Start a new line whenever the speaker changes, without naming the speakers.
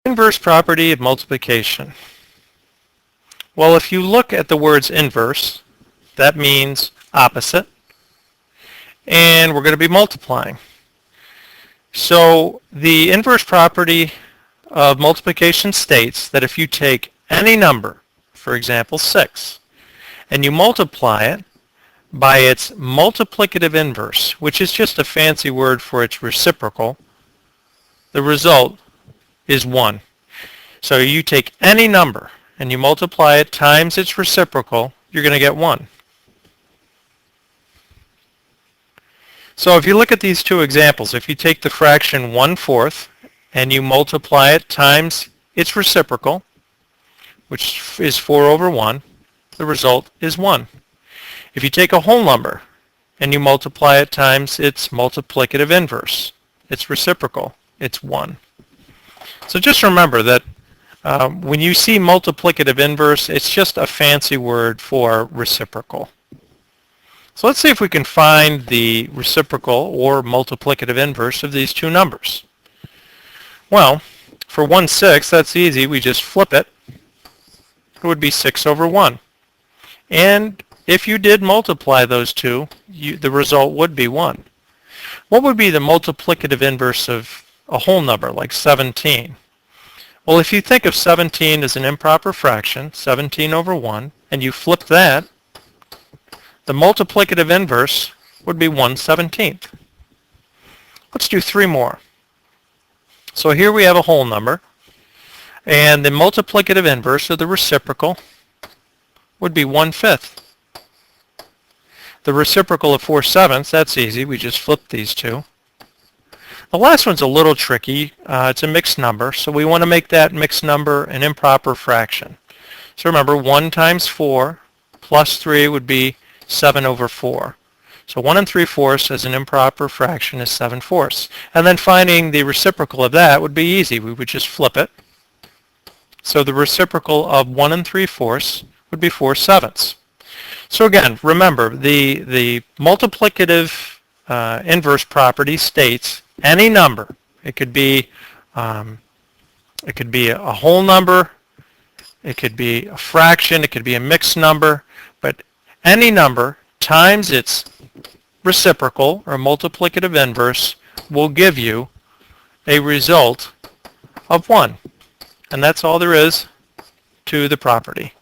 Inverse property of multiplication. Well, if you look at the words inverse, that means opposite, and we're going to be multiplying. So the inverse property of multiplication states that if you take any number, for example 6, and you multiply it by its multiplicative inverse, which is just a fancy word for its reciprocal, the result is 1. So you take any number and you multiply it times its reciprocal, you're going to get 1. So if you look at these two examples, if you take the fraction 1/4 and you multiply it times its reciprocal, which is 4/1, the result is 1. If you take a whole number and you multiply it times its multiplicative inverse, its reciprocal, it's 1. So just remember that when you see multiplicative inverse, it's just a fancy word for reciprocal. So let's see if we can find the reciprocal or multiplicative inverse of these two numbers. Well, for 1/6, that's easy. We just flip it. It would be 6/1. And if you did multiply those two, the result would be 1. What would be the multiplicative inverse of a whole number, like 17? Well, if you think of 17 as an improper fraction, 17/1, and you flip that, the multiplicative inverse would be 1/17. Let's do 3 more. So here we have a whole number, and the multiplicative inverse of the reciprocal would be 1/5. The reciprocal of 4/7, that's easy. We just flip these two. The last one's a little tricky. It's a mixed number, so we want to make that mixed number an improper fraction. So remember, 1 times 4 plus 3 would be 7/4. So 1 3/4 as an improper fraction is 7/4. And then finding the reciprocal of that would be easy. We would just flip it. So the reciprocal of 1 3/4 would be 4/7. So again, remember, the multiplicative inverse property states any number. It could be a whole number, it could be a fraction, it could be a mixed number, but any number times its reciprocal or multiplicative inverse will give you a result of 1. And that's all there is to the property.